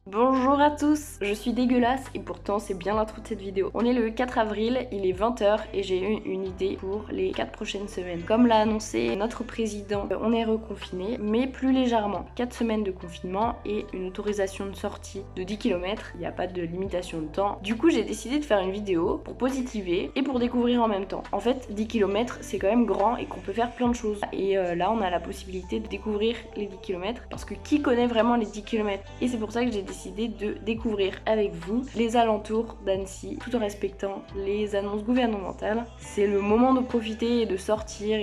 Bonjour à tous, je suis dégueulasse et pourtant c'est bien l'intro de cette vidéo. On est le 4 avril, il est 20 h et j'ai eu une idée pour les 4 prochaines semaines. Comme l'a annoncé notre président, on est reconfiné, mais plus légèrement. 4 semaines de confinement et une autorisation de sortie de 10 km, il n'y a pas de limitation de temps. Du coup j'ai décidé de faire une vidéo pour positiver et pour découvrir en même temps. En fait 10 km c'est quand même grand et qu'on peut faire plein de choses. Et là on a la possibilité de découvrir les 10 km parce que qui connaît vraiment les 10 km? Et c'est pour ça que j'ai décidé de découvrir avec vous les alentours d'Annecy tout en respectant les annonces gouvernementales. C'est le moment de profiter et de sortir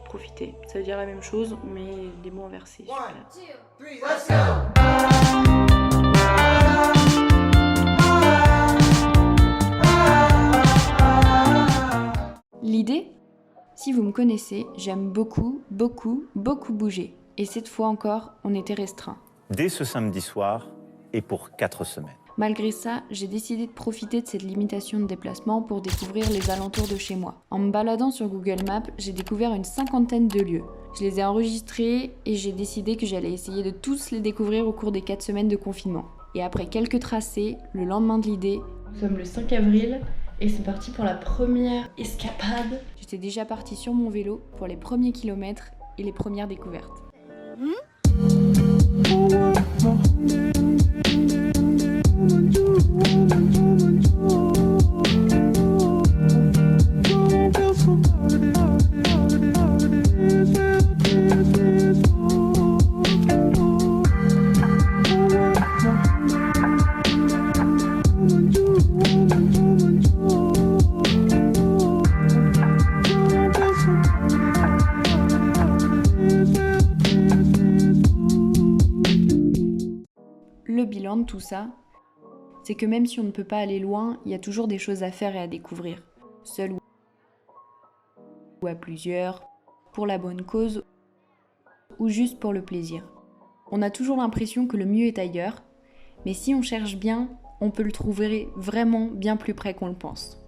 profiter. Ça veut dire la même chose mais des mots inversés. Super. 1, 2, 3, let's go! L'idée? Si vous me connaissez, j'aime beaucoup bouger. Et cette fois encore, on était restreint. Dès ce samedi soir et pour 4 semaines. Malgré ça, j'ai décidé de profiter de cette limitation de déplacement pour découvrir les alentours de chez moi. En me baladant sur Google Maps, j'ai découvert une 50aine de lieux. Je les ai enregistrés et j'ai décidé que j'allais essayer de tous les découvrir au cours des 4 semaines de confinement. Et après quelques tracés, le lendemain de l'idée, nous sommes le 5 avril et c'est parti pour la première escapade. J'étais déjà partie sur mon vélo pour les premiers kilomètres et les premières découvertes. Le bilan de tout ça, c'est que même si on ne peut pas aller loin, il y a toujours des choses à faire et à découvrir, seul ou à plusieurs, pour la bonne cause ou juste pour le plaisir. On a toujours l'impression que le mieux est ailleurs, mais si on cherche bien, on peut le trouver vraiment bien plus près qu'on le pense.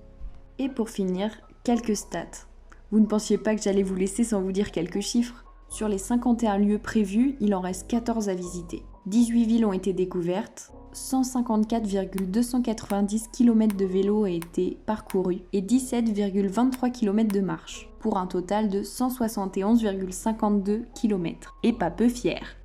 Et pour finir, quelques stats. Vous ne pensiez pas que j'allais vous laisser sans vous dire quelques chiffres? Sur les 51 lieux prévus, il en reste 14 à visiter. 18 villes ont été découvertes, 154,290 km de vélo ont été parcourus et 17,23 km de marche, pour un total de 171,52 km. Et pas peu fier.